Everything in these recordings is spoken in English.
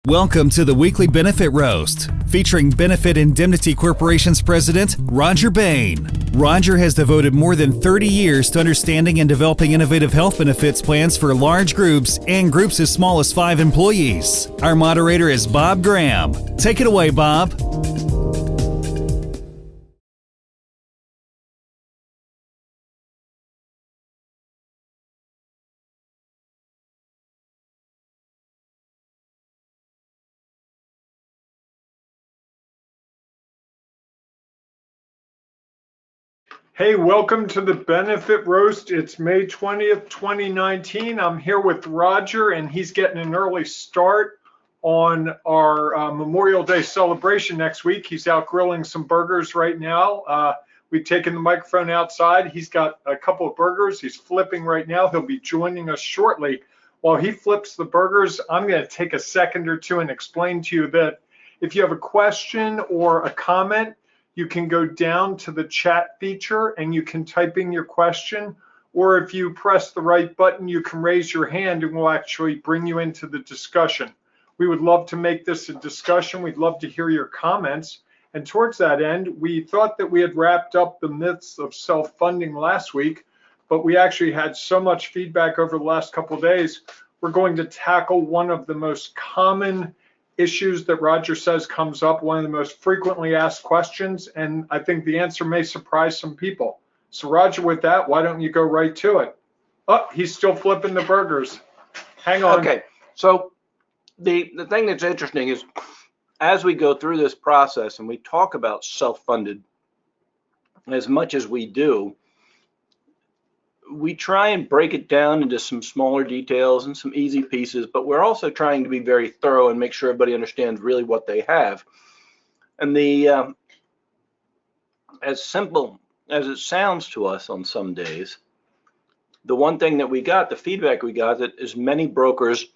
Welcome to the weekly Benefit Roast, featuring Benefit Indemnity Corporation's president, Rodger Bayne. Rodger has devoted more than 30 years to understanding and developing innovative health benefits plans for large groups and groups as small as 5 employees. Our moderator is Bob Graham. Take it away, Bob. Hey, welcome to the Benefit Roast. It's May 20th, 2019. I'm here with Rodger, and he's getting an early start on our Memorial Day celebration next week. He's out grilling some burgers right now. We've taken the microphone outside. He's got a couple of burgers. He's flipping right now. He'll be joining us shortly. While he flips the burgers, I'm going to take a second or two and explain to you that if you have a question or a comment, you can go down to the chat feature and you can type in your question, or if you press the right button, you can raise your hand and we'll actually bring you into the discussion. We would love to make this a discussion. We'd love to hear your comments. And towards that end, we thought that we had wrapped up the myths of self-funding last week, but we actually had so much feedback over the last couple of days. We're going to tackle one of the most common issues that Rodger says comes up, one of the most frequently asked questions, and I think the answer may surprise some people. So Rodger, with that, why don't you go right to it? Oh, he's still flipping the burgers. Hang on. Okay, so the thing that's interesting is as we go through this process and we talk about self-funded as much as we do, we try and break it down into some smaller details and some easy pieces, but we're also trying to be very thorough and make sure everybody understands really what they have. And as simple as it sounds to us on some days, the one thing that we got, the feedback we got, that is many brokers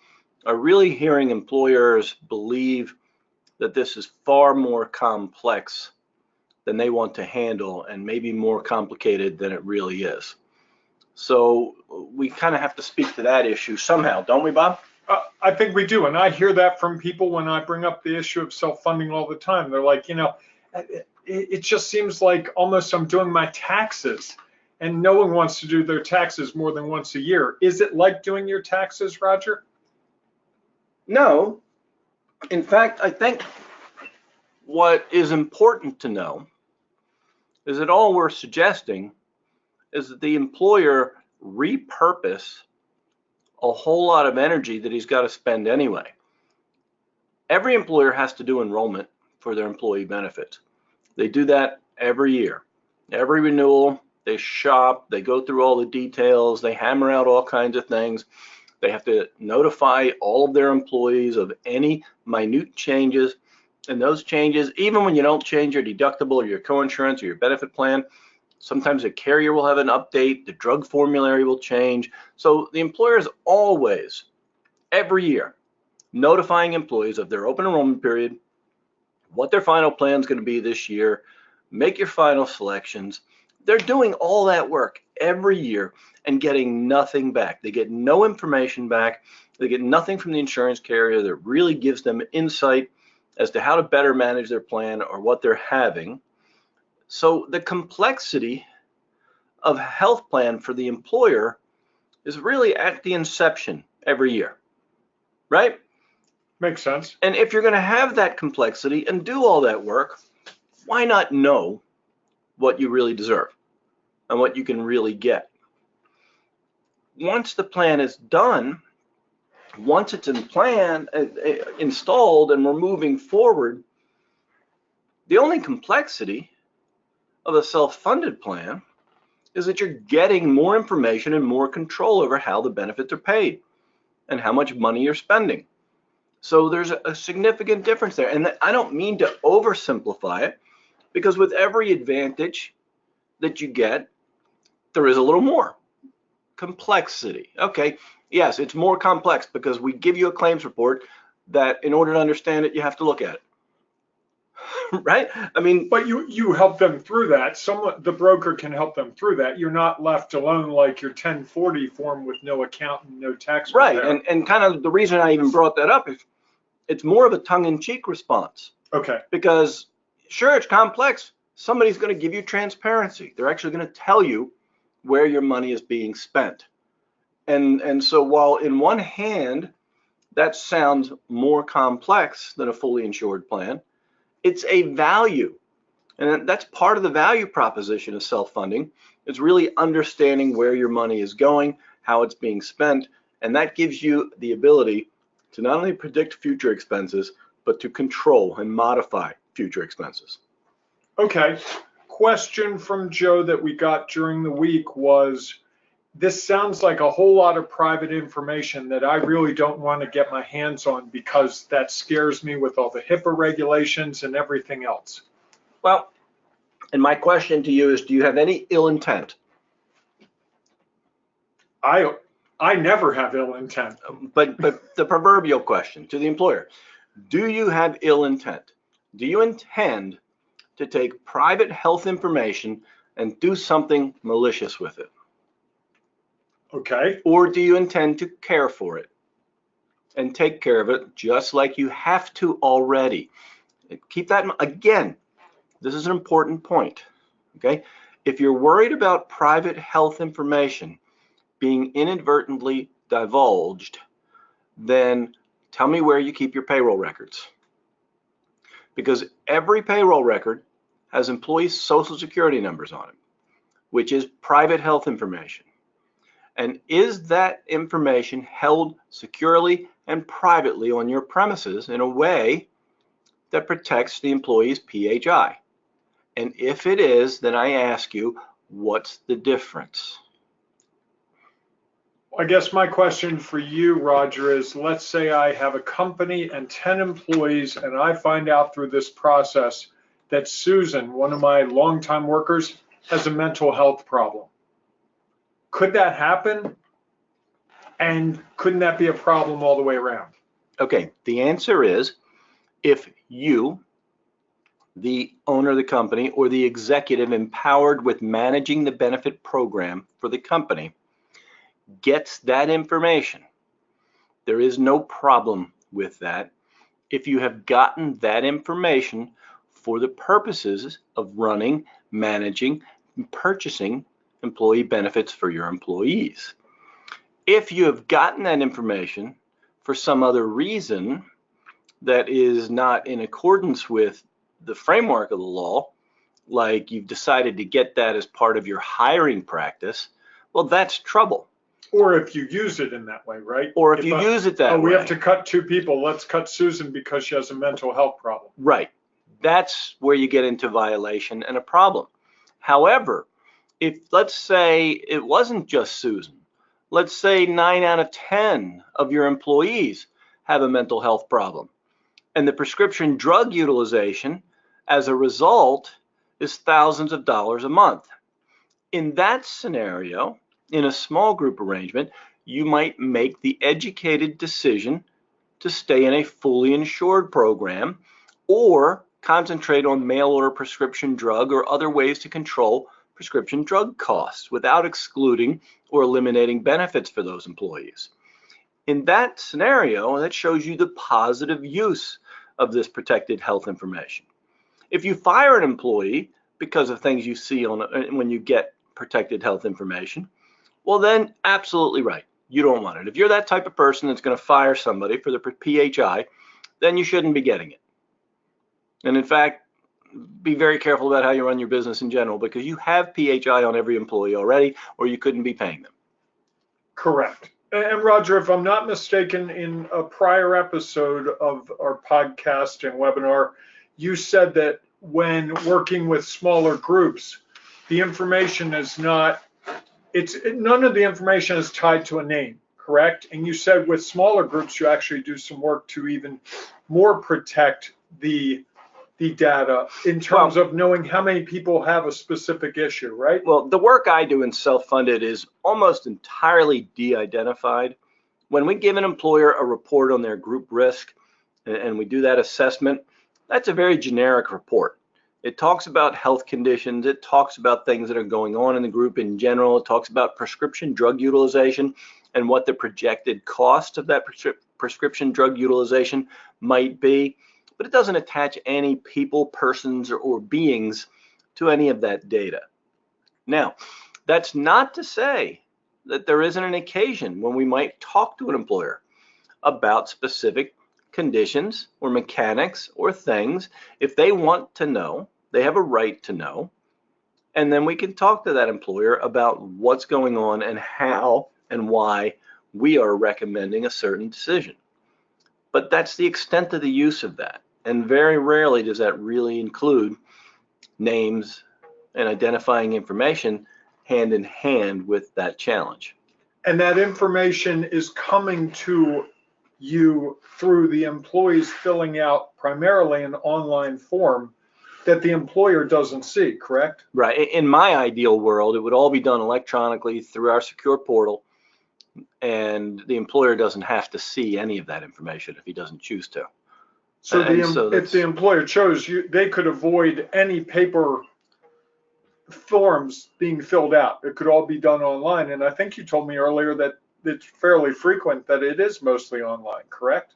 are really hearing employers believe that this is far more complex than they want to handle and maybe more complicated than it really is. So we kind of have to speak to that issue somehow, don't we, Bob? I think we do, and I hear that from people when I bring up the issue of self-funding all the time. They're like, it just seems like almost I'm doing my taxes, and no one wants to do their taxes more than once a year. Is it like doing your taxes, Rodger? No. In fact, I think what is important to know is that all we're suggesting is that the employer repurpose a whole lot of energy that he's got to spend anyway. Every employer has to do enrollment for their employee benefits. They do that every year. Every renewal, they shop, they go through all the details, they hammer out all kinds of things. They have to notify all of their employees of any minute changes. And those changes, even when you don't change your deductible or your coinsurance or your benefit plan, sometimes the carrier will have an update, the drug formulary will change. So the employer is always, every year, notifying employees of their open enrollment period, what their final plan is going to be this year, make your final selections. They're doing all that work every year and getting nothing back. They get no information back. They get nothing from the insurance carrier that really gives them insight as to how to better manage their plan or what they're having. So the complexity of a health plan for the employer is really at the inception every year, right? Makes sense. And if you're going to have that complexity and do all that work, why not know what you really deserve and what you can really get? Once the plan is done, once it's installed and we're moving forward, the only complexity of a self-funded plan is that you're getting more information and more control over how the benefits are paid and how much money you're spending. So there's a significant difference there. And I don't mean to oversimplify it, because with every advantage that you get, there is a little more complexity. Okay, yes, it's more complex because we give you a claims report that in order to understand it, you have to look at it. Right? I mean, but you help them through that. The broker can help them through that. You're not left alone like your 1040 form with no accountant, no tax. Right. And kind of the reason I even brought that up is It's more of a tongue-in-cheek response. Okay. Because sure, it's complex. Somebody's going to give you transparency. They're actually going to tell you where your money is being spent. And so while in one hand, that sounds more complex than a fully insured plan, it's a value. And that's part of the value proposition of self-funding. It's really understanding where your money is going, how it's being spent, and that gives you the ability to not only predict future expenses, but to control and modify future expenses. Okay. Question from Joe that we got during the week was, this sounds like a whole lot of private information that I really don't want to get my hands on because that scares me with all the HIPAA regulations and everything else. Well, and my question to you is, do you have any ill intent? I never have ill intent. But the proverbial question to the employer, do you have ill intent? Do you intend to take private health information and do something malicious with it? Okay. Or do you intend to care for it and take care of it just like you have to already? Keep that in mind. Again, this is an important point, okay? If you're worried about private health information being inadvertently divulged, then tell me where you keep your payroll records. Because every payroll record has employee social security numbers on it, which is private health information. And is that information held securely and privately on your premises in a way that protects the employee's PHI? And if it is, then I ask you, what's the difference? I guess my question for you, Rodger, is let's say I have a company and 10 employees and I find out through this process that Susan, one of my longtime workers, has a mental health problem. Could that happen? And couldn't that be a problem all the way around? Okay, the answer is if you, the owner of the company, or the executive empowered with managing the benefit program for the company, gets that information, there is no problem with that if you have gotten that information for the purposes of running, managing, and purchasing employee benefits for your employees. If you have gotten that information for some other reason that is not in accordance with the framework of the law, like you've decided to get that as part of your hiring practice, well, that's trouble. Or if you use it in that way, right? Or if you use it that way. We have to cut 2 people. Let's cut Susan because she has a mental health problem. Right. That's where you get into violation and a problem. However, if let's say it wasn't just Susan, let's say 9 out of 10 of your employees have a mental health problem, and the prescription drug utilization as a result is thousands of dollars a month. In that scenario, in a small group arrangement, you might make the educated decision to stay in a fully insured program or concentrate on mail order prescription drug or other ways to control prescription drug costs without excluding or eliminating benefits for those employees. In that scenario, that shows you the positive use of this protected health information. If you fire an employee because of things you see when you get protected health information, well then absolutely right, you don't want it. If you're that type of person that's going to fire somebody for the PHI, then you shouldn't be getting it. And in fact, be very careful about how you run your business in general, because you have PHI on every employee already, or you couldn't be paying them. Correct. And Rodger, if I'm not mistaken, in a prior episode of our podcast and webinar, you said that when working with smaller groups, the information is none of the information is tied to a name, correct? And you said with smaller groups, you actually do some work to even more protect the data in terms of knowing how many people have a specific issue, right? Well, the work I do in self-funded is almost entirely de-identified. When we give an employer a report on their group risk and we do that assessment, that's a very generic report. It talks about health conditions, it talks about things that are going on in the group in general, it talks about prescription drug utilization and what the projected cost of that prescription drug utilization might be, but it doesn't attach any people, persons, or beings to any of that data. Now, that's not to say that there isn't an occasion when we might talk to an employer about specific conditions or mechanics or things. If they want to know, they have a right to know. And then we can talk to that employer about what's going on and how and why we are recommending a certain decision. But that's the extent of the use of that. And very rarely does that really include names and identifying information hand in hand with that challenge. And that information is coming to you through the employees filling out primarily an online form that the employer doesn't see, correct? Right. In my ideal world, it would all be done electronically through our secure portal, and the employer doesn't have to see any of that information if he doesn't choose to. So, if the employer chose, they could avoid any paper forms being filled out. It could all be done online. And I think you told me earlier that it's fairly frequent that it is mostly online, correct?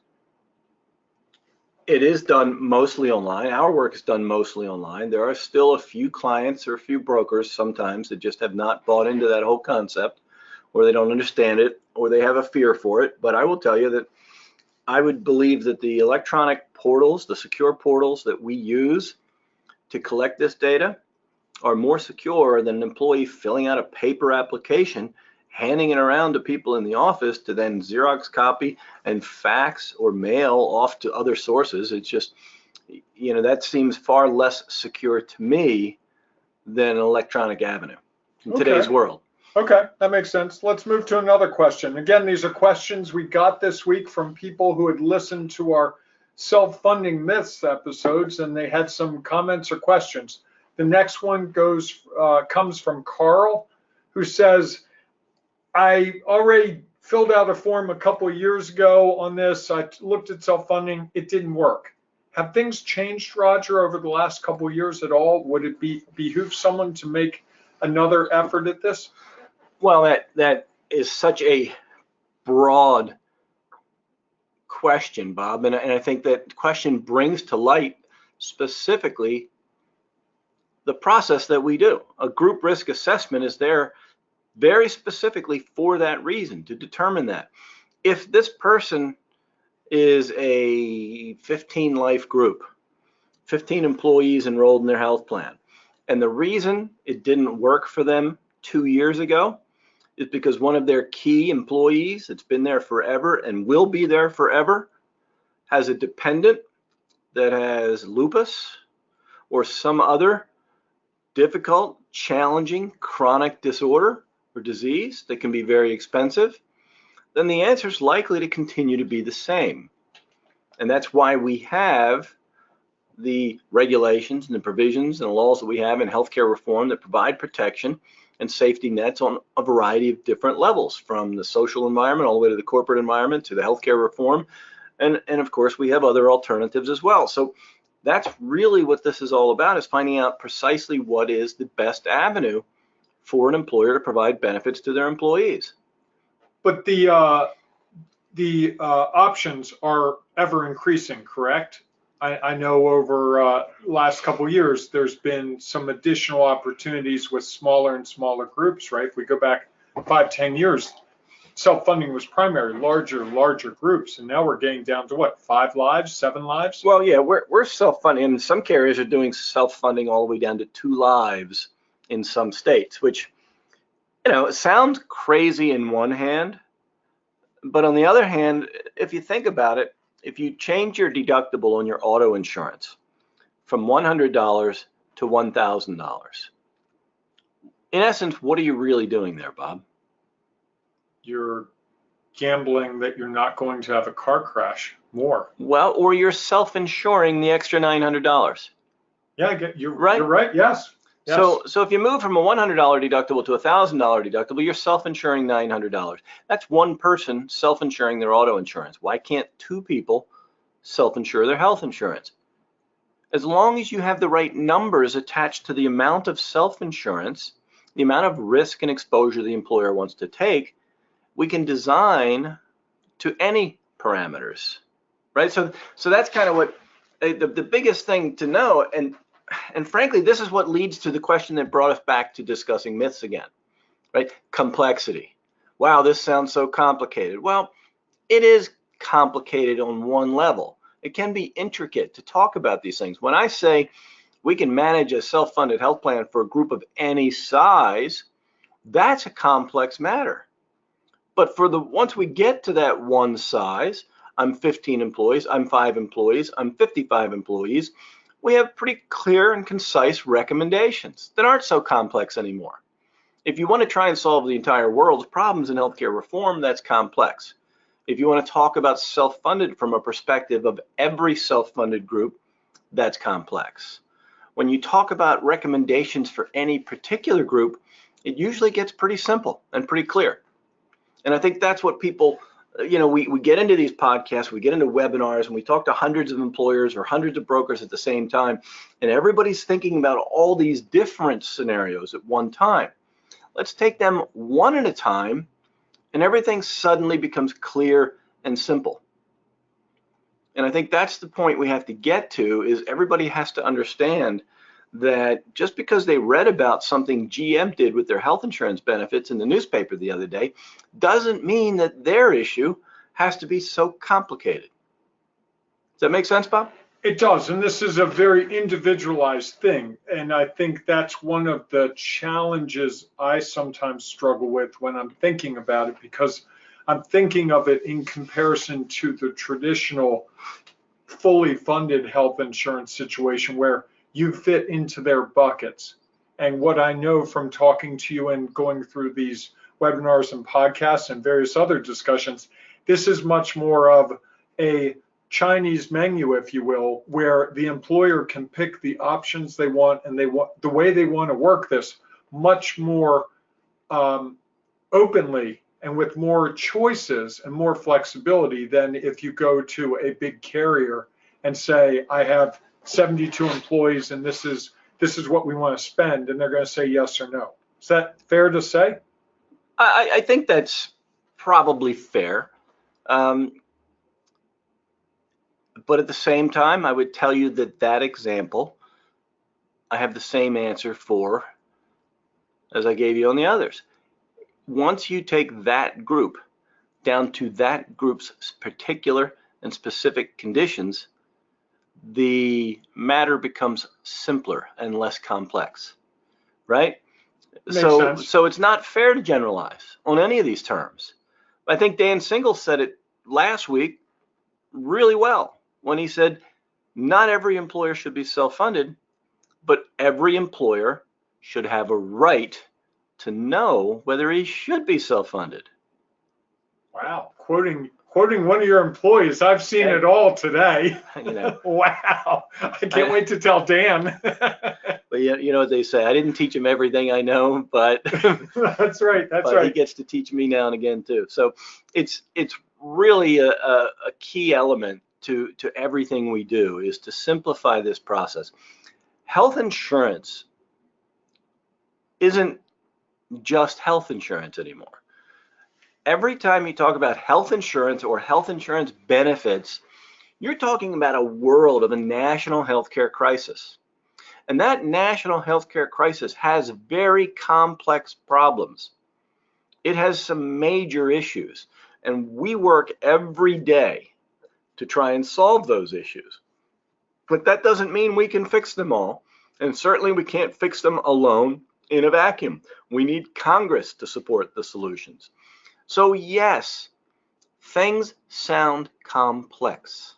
It is done mostly online. Our work is done mostly online. There are still a few clients or a few brokers sometimes that just have not bought into that whole concept, or they don't understand it, or they have a fear for it. But I will tell you that I would believe that the electronic portals, the secure portals that we use to collect this data, are more secure than an employee filling out a paper application, handing it around to people in the office to then Xerox copy and fax or mail off to other sources. It's just, that seems far less secure to me than an electronic avenue in today's world. Okay, that makes sense. Let's move to another question. Again, these are questions we got this week from people who had listened to our self-funding myths episodes, and they had some comments or questions. The next one comes from Carl, who says, I already filled out a form a couple of years ago on this. I looked at self-funding. It didn't work. Have things changed, Rodger, over the last couple of years at all? Would it behoove someone to make another effort at this? Well, that is such a broad question, Bob. And I think that question brings to light specifically the process that we do. A group risk assessment is there very specifically for that reason, to determine that. If this person is a 15 life group, 15 employees enrolled in their health plan, and the reason it didn't work for them 2 years ago is because one of their key employees that's been there forever and will be there forever has a dependent that has lupus or some other difficult, challenging, chronic disorder or disease that can be very expensive, then the answer is likely to continue to be the same. And that's why we have the regulations and the provisions and the laws that we have in healthcare reform that provide protection and safety nets on a variety of different levels, from the social environment all the way to the corporate environment to the healthcare reform. And of course, we have other alternatives as well. So that's really what this is all about, is finding out precisely what is the best avenue for an employer to provide benefits to their employees. But the options are ever increasing, correct? I know over last couple of years, there's been some additional opportunities with smaller and smaller groups, right? If we go back 5-10 years, self-funding was primary, larger groups, and now we're getting down to what, 5 lives, 7 lives? Well, yeah, we're self-funding, and some carriers are doing self-funding all the way down to 2 lives in some states, which, it sounds crazy in one hand, but on the other hand, if you think about it, if you change your deductible on your auto insurance from $100 to $1,000, in essence, what are you really doing there, Bob? You're gambling that you're not going to have a car crash more. Well, or you're self-insuring the extra $900. Yeah, you're right. You're right. Yes. So if you move from a $100 deductible to a $1,000 deductible, you're self-insuring $900. That's one person self-insuring their auto insurance. Why can't 2 people self-insure their health insurance? As long as you have the right numbers attached to the amount of self-insurance, the amount of risk and exposure the employer wants to take, we can design to any parameters, right? So that's kind of what the biggest thing to know. And frankly, this is what leads to the question that brought us back to discussing myths again, right? Complexity. Wow, this sounds so complicated. Well, it is complicated on one level. It can be intricate to talk about these things. When I say we can manage a self-funded health plan for a group of any size, that's a complex matter. But once we get to that one size, I'm 15 employees, I'm 5 employees, I'm 55 employees, we have pretty clear and concise recommendations that aren't so complex anymore. If you want to try and solve the entire world's problems in healthcare reform, that's complex. If you want to talk about self-funded from a perspective of every self-funded group, that's complex. When you talk about recommendations for any particular group, it usually gets pretty simple and pretty clear. And I think that's what people, we get into these podcasts, we get into webinars, and we talk to hundreds of employers or hundreds of brokers at the same time, and everybody's thinking about all these different scenarios at one time. Let's take them one at a time, and everything suddenly becomes clear and simple. And I think that's the point we have to get to, is everybody has to understand that just because they read about something GM did with their health insurance benefits in the newspaper the other day doesn't mean that their issue has to be so complicated. Does that make sense, Bob? It does, and this is a very individualized thing, and I think that's one of the challenges I sometimes struggle with when I'm thinking about it, because I'm thinking of it in comparison to the traditional fully funded health insurance situation where you fit into their buckets. And what I know from talking to you and going through these webinars and podcasts and various other discussions, this is much more of a Chinese menu, if you will, where the employer can pick the options they want, and they want the way they want to work this much more openly and with more choices and more flexibility than if you go to a big carrier and say, I have 72 employees and this is what we want to spend, and they're going to say yes or no. Is that fair to say? I think that's probably fair. But at the same time, I would tell you that example, I have the same answer for as I gave you on the others. Once you take that group down to that group's particular and specific conditions, the matter becomes simpler and less complex, right? So it's not fair to generalize on any of these terms. I think Dan Single said it last week really well when he said, not every employer should be self-funded, but every employer should have a right to know whether he should be self-funded. Wow, quoting one of your employees. I've seen it all today. Wow, I can't wait to tell Dan. But you know what they say, I didn't teach him everything I know, but that's right. He gets to teach me now and again too. So it's really a key element to everything we do, is to simplify this process. Health insurance isn't just health insurance anymore. Every time you talk about health insurance or health insurance benefits, you're talking about a world of a national healthcare crisis. And that national healthcare crisis has very complex problems. It has some major issues, and we work every day to try and solve those issues. But that doesn't mean we can fix them all, and certainly we can't fix them alone in a vacuum. We need Congress to support the solutions. So yes, things sound complex,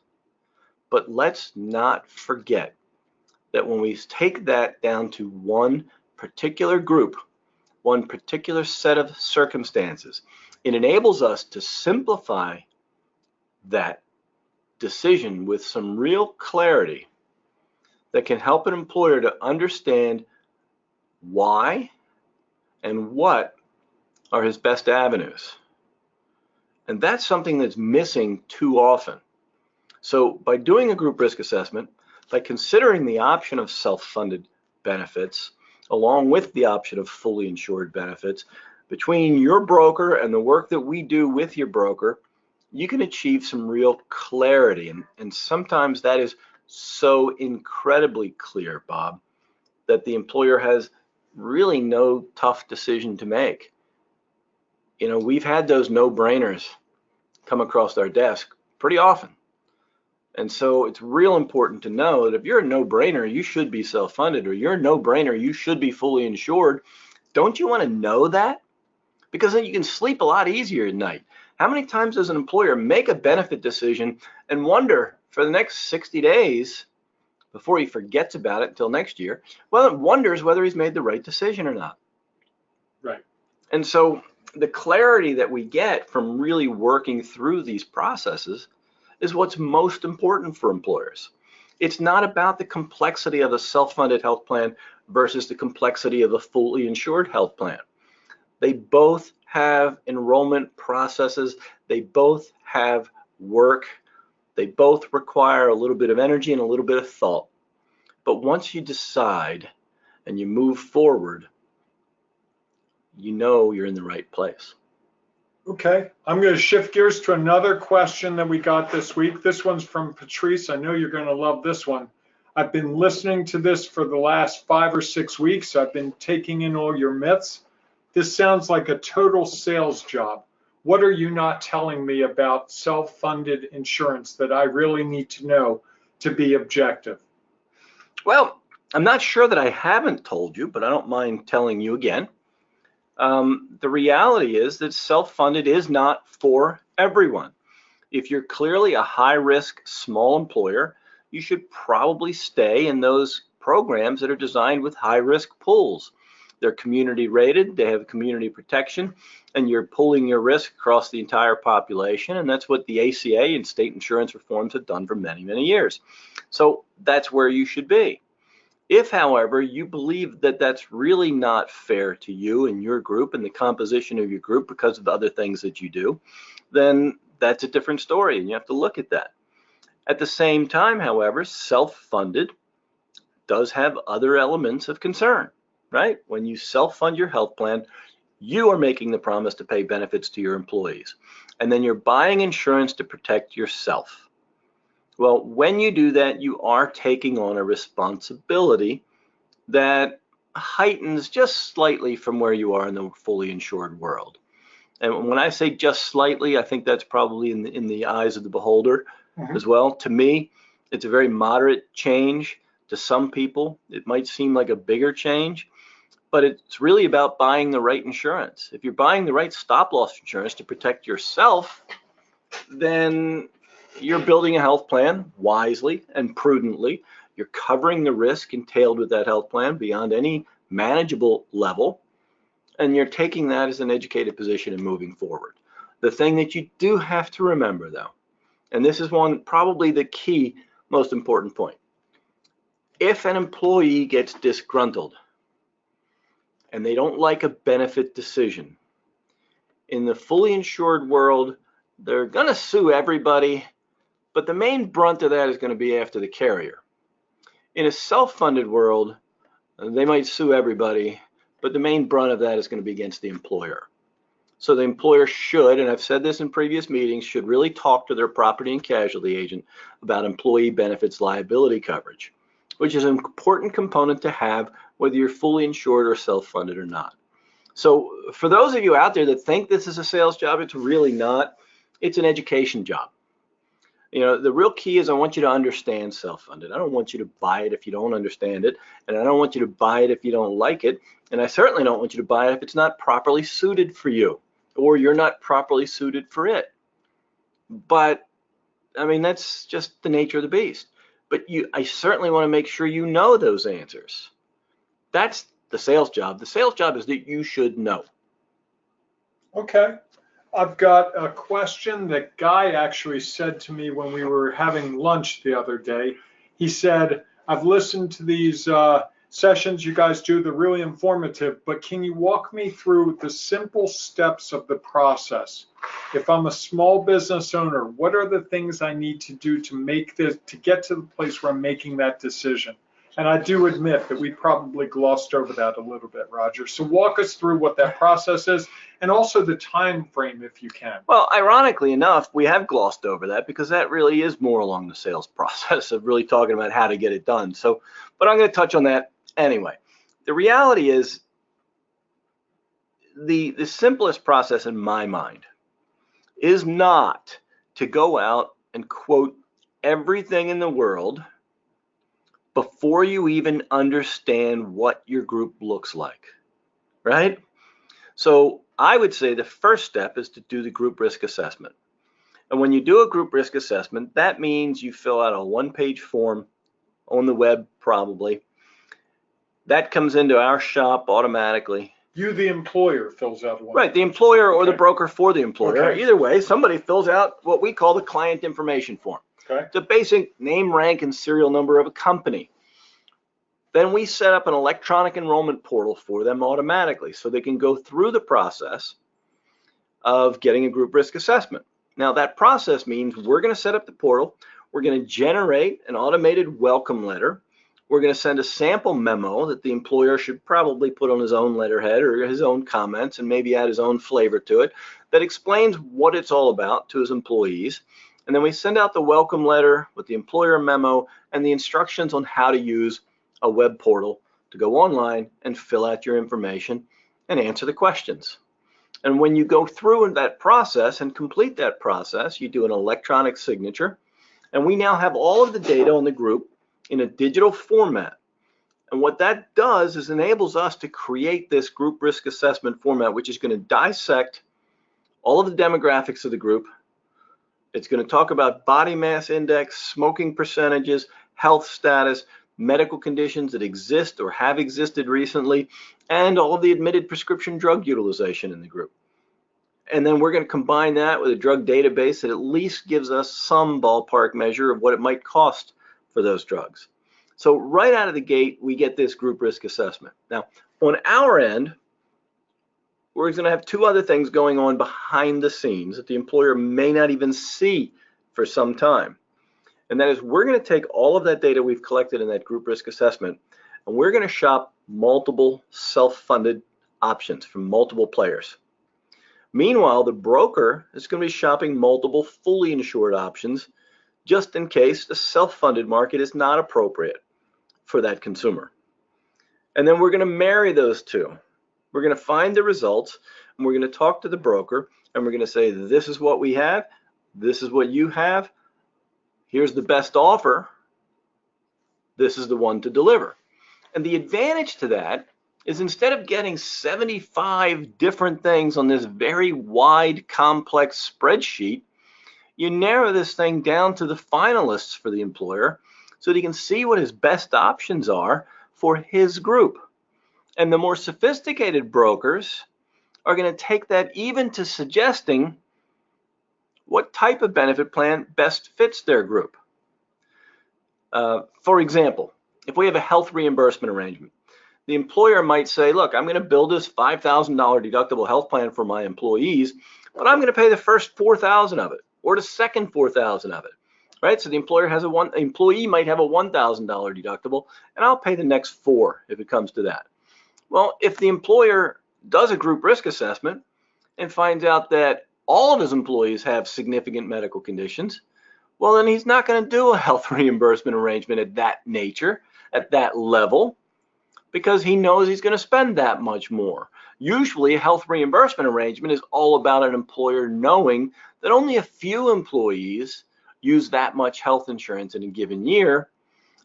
but let's not forget that when we take that down to one particular group, one particular set of circumstances, it enables us to simplify that decision with some real clarity that can help an employer to understand why and what are his best avenues. And that's something that's missing too often. So by doing a group risk assessment, by considering the option of self-funded benefits, along with the option of fully insured benefits, between your broker and the work that we do with your broker, you can achieve some real clarity. And sometimes that is so incredibly clear, Bob, that the employer has really no tough decision to make. You know, we've had those no-brainers come across our desk pretty often. And so it's real important to know that if you're a no-brainer, you should be self-funded, or you're a no-brainer, you should be fully insured. Don't you want to know that? Because then you can sleep a lot easier at night. How many times does an employer make a benefit decision and wonder for the next 60 days before he forgets about it until next year? Well, it wonders whether he's made the right decision or not. Right. And so the clarity that we get from really working through these processes is what's most important for employers. It's not about the complexity of a self-funded health plan versus the complexity of a fully insured health plan. They both have enrollment processes. They both have work. They both require a little bit of energy and a little bit of thought. But once you decide and you move forward, you know you're in the right place. Okay, I'm going to shift gears to another question that we got this week. This one's from Patrice. I know you're going to love this one. I've been listening to this for the last 5 or 6 weeks. I've been taking in all your myths. This sounds like a total sales job. What are you not telling me about self-funded insurance that I really need to know to be objective? Well, I'm not sure that I haven't told you, but I don't mind telling you again. The reality is that self-funded is not for everyone. If you're clearly a high-risk small employer, you should probably stay in those programs that are designed with high-risk pools. They're community rated, they have community protection, and you're pooling your risk across the entire population, and that's what the ACA and state insurance reforms have done for many, many years. So that's where you should be. If, however, you believe that that's really not fair to you and your group and the composition of your group because of the other things that you do, then that's a different story, and you have to look at that. At the same time, however, self-funded does have other elements of concern, right? When you self-fund your health plan, you are making the promise to pay benefits to your employees, and then you're buying insurance to protect yourself. Well, when you do that, you are taking on a responsibility that heightens just slightly from where you are in the fully insured world. And when I say just slightly, I think that's probably in the eyes of the beholder as well. To me, it's a very moderate change. To some people, it might seem like a bigger change, but it's really about buying the right insurance. If you're buying the right stop-loss insurance to protect yourself, then you're building a health plan wisely and prudently. You're covering the risk entailed with that health plan beyond any manageable level, and you're taking that as an educated position and moving forward. The thing that you do have to remember, though, and this is probably the key, most important point. If an employee gets disgruntled and they don't like a benefit decision, in the fully insured world, they're going to sue everybody, but the main brunt of that is going to be after the carrier. In a self-funded world, they might sue everybody, but the main brunt of that is going to be against the employer. So the employer should, and I've said this in previous meetings, should really talk to their property and casualty agent about employee benefits liability coverage, which is an important component to have whether you're fully insured or self-funded or not. So for those of you out there that think this is a sales job, it's really not. It's an education job. You know, the real key is I want you to understand self-funded. I don't want you to buy it if you don't understand it, and I don't want you to buy it if you don't like it, and I certainly don't want you to buy it if it's not properly suited for you, or you're not properly suited for it. But, I mean, that's just the nature of the beast. But I certainly want to make sure you know those answers. That's the sales job. The sales job is that you should know. Okay. I've got a question that Guy actually said to me when we were having lunch the other day. He said, I've listened to these sessions you guys do, they're really informative, but can you walk me through the simple steps of the process? If I'm a small business owner, what are the things I need to do to make this, to get to the place where I'm making that decision? And I do admit that we probably glossed over that a little bit, Rodger. So walk us through what that process is and also the time frame, if you can. Well, ironically enough, we have glossed over that because that really is more along the sales process of really talking about how to get it done. So, but I'm going to touch on that anyway. The reality is the simplest process in my mind is not to go out and quote everything in the world before you even understand what your group looks like, right? So I would say the first step is to do the group risk assessment. And when you do a group risk assessment, that means you fill out a one-page form on the web probably. That comes into our shop automatically. You, the employer, fills out one. Right, the employer or the broker for the employer. Okay. Either way, somebody fills out what we call the client information form. Okay. It's a basic name, rank, and serial number of a company. Then we set up an electronic enrollment portal for them automatically so they can go through the process of getting a group risk assessment. Now that process means we're going to set up the portal, we're going to generate an automated welcome letter, we're going to send a sample memo that the employer should probably put on his own letterhead or his own comments and maybe add his own flavor to it that explains what it's all about to his employees. And then we send out the welcome letter with the employer memo and the instructions on how to use a web portal to go online and fill out your information and answer the questions. And when you go through in that process and complete that process, you do an electronic signature. And we now have all of the data on the group in a digital format. And what that does is enables us to create this group risk assessment format, which is going to dissect all of the demographics of the group. It's going to talk about body mass index, smoking percentages, health status, medical conditions that exist or have existed recently, and all of the admitted prescription drug utilization in the group. And then we're going to combine that with a drug database that at least gives us some ballpark measure of what it might cost for those drugs. So right out of the gate, we get this group risk assessment. Now, on our end, we're going to have two other things going on behind the scenes that the employer may not even see for some time. And that is we're going to take all of that data we've collected in that group risk assessment, and we're going to shop multiple self-funded options from multiple players. Meanwhile, the broker is going to be shopping multiple fully insured options just in case the self-funded market is not appropriate for that consumer. And then we're going to marry those two. We're going to find the results, and we're going to talk to the broker, and we're going to say, this is what we have, this is what you have, here's the best offer, this is the one to deliver. And the advantage to that is instead of getting 75 different things on this very wide, complex spreadsheet, you narrow this thing down to the finalists for the employer so that he can see what his best options are for his group. And the more sophisticated brokers are going to take that even to suggesting what type of benefit plan best fits their group. For example, if we have a health reimbursement arrangement, the employer might say, look, I'm going to build this $5,000 deductible health plan for my employees, but I'm going to pay the first $4,000 of it or the second $4,000 of it, right? So the employee might have a $1,000 deductible, and I'll pay the next $4,000 if it comes to that. Well, if the employer does a group risk assessment and finds out that all of his employees have significant medical conditions, well, then he's not going to do a health reimbursement arrangement at that nature, at that level, because he knows he's going to spend that much more. Usually, a health reimbursement arrangement is all about an employer knowing that only a few employees use that much health insurance in a given year,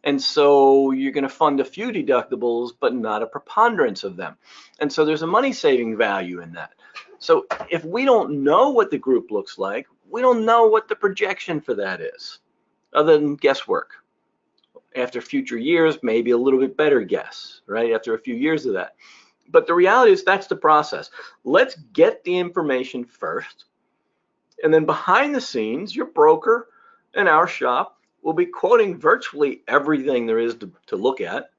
and so you're going to fund a few deductibles, but not a preponderance of them. And so there's a money-saving value in that. So if we don't know what the group looks like, we don't know what the projection for that is, other than guesswork. After future years, maybe a little bit better guess, right? After a few years of that. But the reality is that's the process. Let's get the information first. And then behind the scenes, your broker and our shop will be quoting virtually everything there is to look at.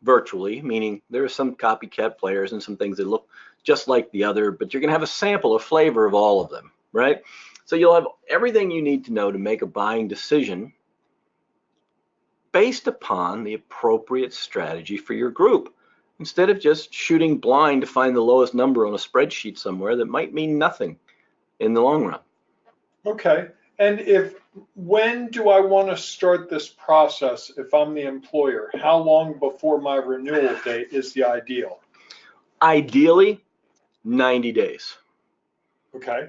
Virtually, meaning there are some copycat players and some things that look just like the other, but you're going to have a sample, a flavor of all of them, right? So you'll have everything you need to know to make a buying decision based upon the appropriate strategy for your group, instead of just shooting blind to find the lowest number on a spreadsheet somewhere that might mean nothing in the long run. Okay. And when do I want to start this process if I'm the employer? How long before my renewal date is the ideal? Ideally, 90 days. Okay.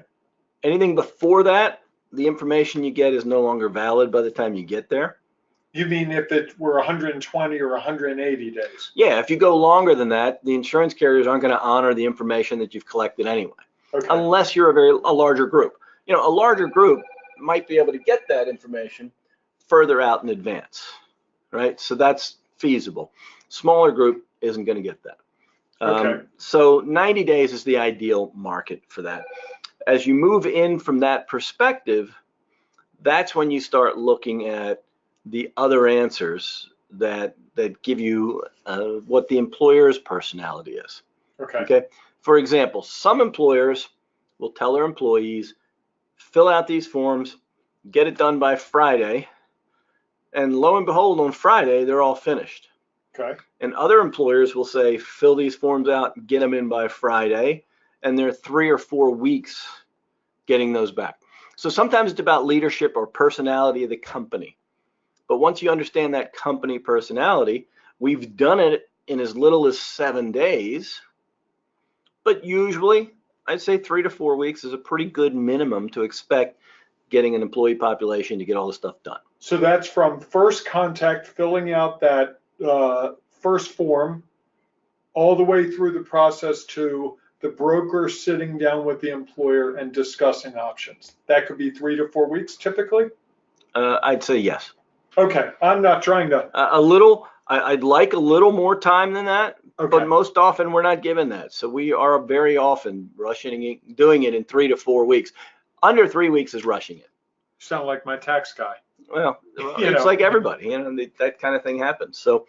Anything before that, the information you get is no longer valid by the time you get there. You mean if it were 120 or 180 days? Yeah, if you go longer than that, the insurance carriers aren't going to honor the information that you've collected anyway, Okay. unless you're a larger group. A larger group might be able to get that information further out in advance, right? So that's feasible. Smaller group isn't going to get that. Okay. So 90 days is the ideal market for that. As you move in from that perspective, that's when you start looking at the other answers that give you what the employer's personality is. Okay. For example, some employers will tell their employees, fill out these forms, get it done by Friday, and lo and behold, on Friday, they're all finished. Okay. And other employers will say, fill these forms out, get them in by Friday, and they're 3 or 4 weeks getting those back. So sometimes it's about leadership or personality of the company. But once you understand that company personality, we've done it in as little as 7 days, but usually I'd say 3 to 4 weeks is a pretty good minimum to expect getting an employee population to get all the stuff done. So that's from first contact, filling out that first form, all the way through the process to the broker sitting down with the employer and discussing options. That could be 3 to 4 weeks typically? I'd say yes. Okay, I'm not trying to. I'd like a little more time than that, Okay. but most often we're not given that. So we are very often doing it in 3 to 4 weeks. Under 3 weeks is rushing it. Sound like my tax guy. Well, it's like everybody, that kind of thing happens. So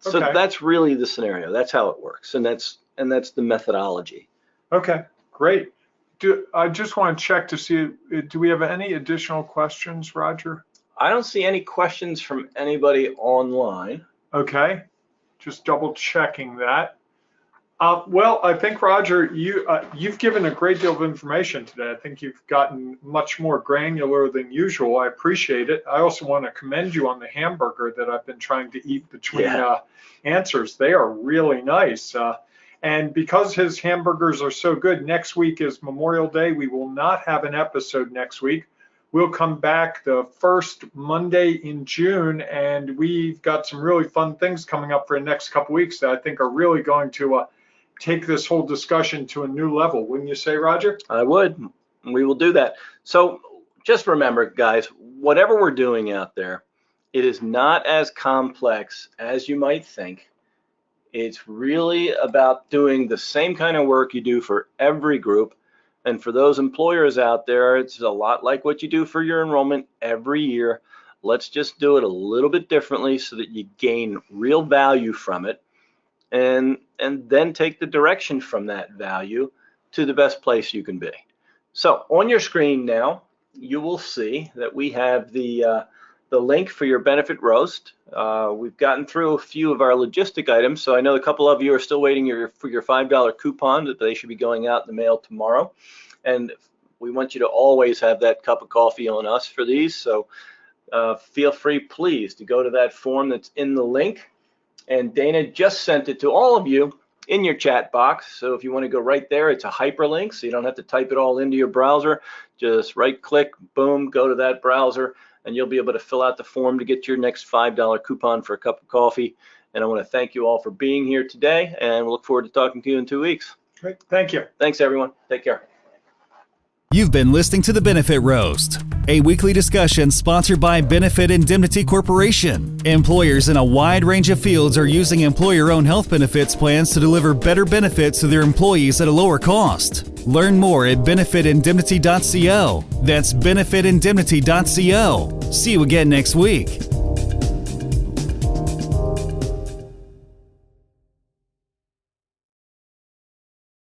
Okay. that's really the scenario. That's how it works, and that's the methodology. Okay, great. I just want to check to see, do we have any additional questions, Rodger? I don't see any questions from anybody online. Okay, just double checking that. Well, I think, Rodger, you've given a great deal of information today. I think you've gotten much more granular than usual. I appreciate it. I also want to commend you on the hamburger that I've been trying to eat between answers. They are really nice. And because his hamburgers are so good, next week is Memorial Day. We will not have an episode next week. We'll come back the first Monday in June, and we've got some really fun things coming up for the next couple weeks that I think are really going to take this whole discussion to a new level. Wouldn't you say, Rodger? I would. We will do that. So just remember, guys, whatever we're doing out there, it is not as complex as you might think. It's really about doing the same kind of work you do for every group. And for those employers out there, it's a lot like what you do for your enrollment every year. Let's just do it a little bit differently so that you gain real value from it, and then take the direction from that value to the best place you can be. So on your screen now, you will see that we have the link for your benefit roast. We've gotten through a few of our logistic items, so I know a couple of you are still waiting for your $5 coupon that they should be going out in the mail tomorrow. And we want you to always have that cup of coffee on us for these. So feel free, please, to go to that form that's in the link. And Dana just sent it to all of you in your chat box. So if you want to go right there, it's a hyperlink, so you don't have to type it all into your browser. Just right click, boom, go to that browser, and you'll be able to fill out the form to get your next $5 coupon for a cup of coffee. And I want to thank you all for being here today, and we'll look forward to talking to you in 2 weeks. Great. Thank you. Thanks, everyone. Take care. You've been listening to the Benefit Roast, a weekly discussion sponsored by Benefit Indemnity Corporation. Employers in a wide range of fields are using employer-owned health benefits plans to deliver better benefits to their employees at a lower cost. Learn more at benefitindemnity.co. That's benefitindemnity.co. See you again next week.